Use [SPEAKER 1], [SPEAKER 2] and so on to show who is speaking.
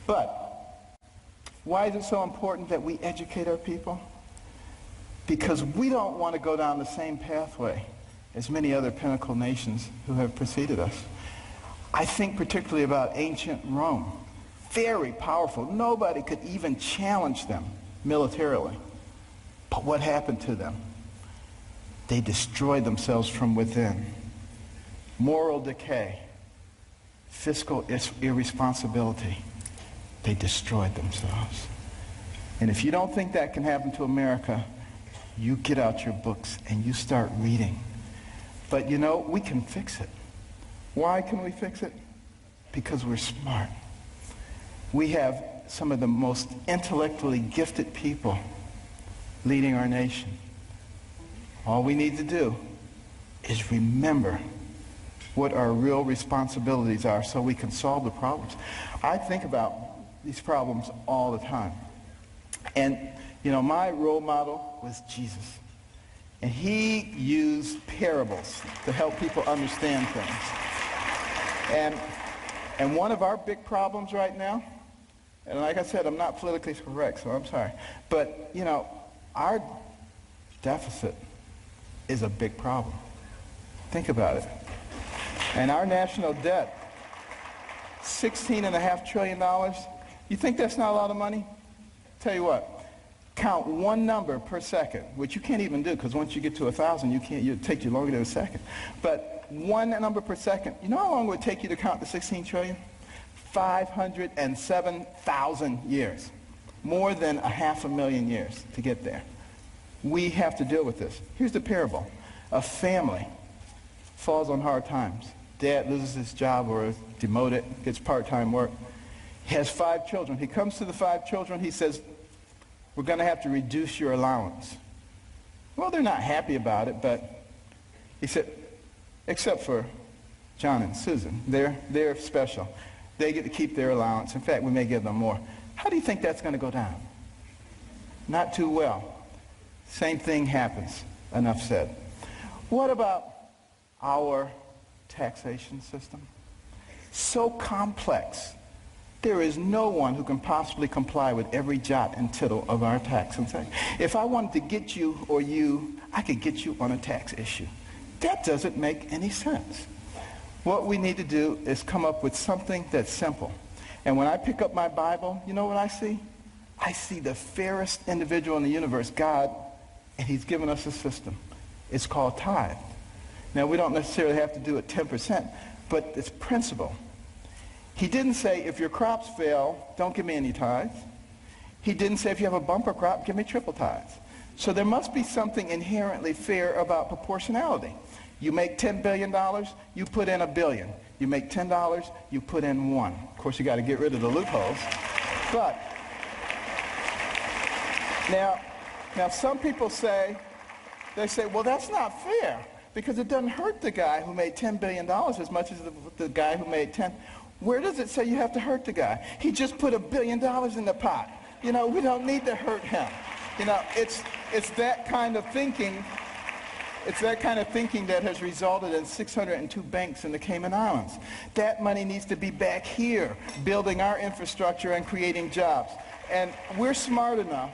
[SPEAKER 1] But why is it so important that we educate our people? Because we don't want to go down the same pathway as many other pinnacle nations who have preceded us. I think particularly about ancient Rome. Very powerful. Nobody could even challenge them militarily. But what happened to them? They destroyed themselves from within. Moral decay, fiscal irresponsibility. They destroyed themselves. And if you don't think that can happen to America, you get out your books and you start reading. But you know, we can fix it. Why can we fix it? Because we're smart. We have some of the most intellectually gifted people leading our nation. All we need to do is remember what our real responsibilities are so we can solve the problems. I think about these problems all the time. And, you know, my role model was Jesus. And he used parables to help people understand things. And one of our big problems right now, and like I said, I'm not politically correct, so I'm sorry, but, you know, our deficit is a big problem. Think about it. And our national debt, $16.5 trillion. You think that's not a lot of money? Tell you what, count one number per second, which you can't even do because once you get to 1,000, it'll take you longer than a second. But one number per second, you know how long it would take you to count the 16 trillion? 507,000 years. More than 500,000 years to get there. We have to deal with this. Here's the parable. A family falls on hard times. Dad loses his job or is demoted, gets part-time work. He has 5 children. He comes to the 5 children. He says, we're going to have to reduce your allowance. Well, they're not happy about it, but he said, except for John and Susan. They're special. They get to keep their allowance. In fact, we may give them more. How do you think that's going to go down? Not too well. Same thing happens. Enough said. What about our taxation system? So complex. There is no one who can possibly comply with every jot and tittle of our tax. If I wanted to get you or you, I could get you on a tax issue. That doesn't make any sense. What we need to do is come up with something that's simple. And when I pick up my Bible, you know what I see? I see the fairest individual in the universe, God, and he's given us a system. It's called tithe. Now, we don't necessarily have to do it 10%, but it's principle. He didn't say, if your crops fail, don't give me any tithes. He didn't say, if you have a bumper crop, give me triple tithes. So there must be something inherently fair about proportionality. You make $10 billion, you put in $1 billion. You make $10, you put in 1. Of course, you got to get rid of the loopholes. But now some people say, well, that's not fair because it doesn't hurt the guy who made $10 billion as much as the guy who made 10. Where does it say you have to hurt the guy? He just put $1 billion in the pot. You know, we don't need to hurt him. You know, it's that kind of thinking. It's that kind of thinking that has resulted in 602 banks in the Cayman Islands. That money needs to be back here, building our infrastructure and creating jobs. And we're smart enough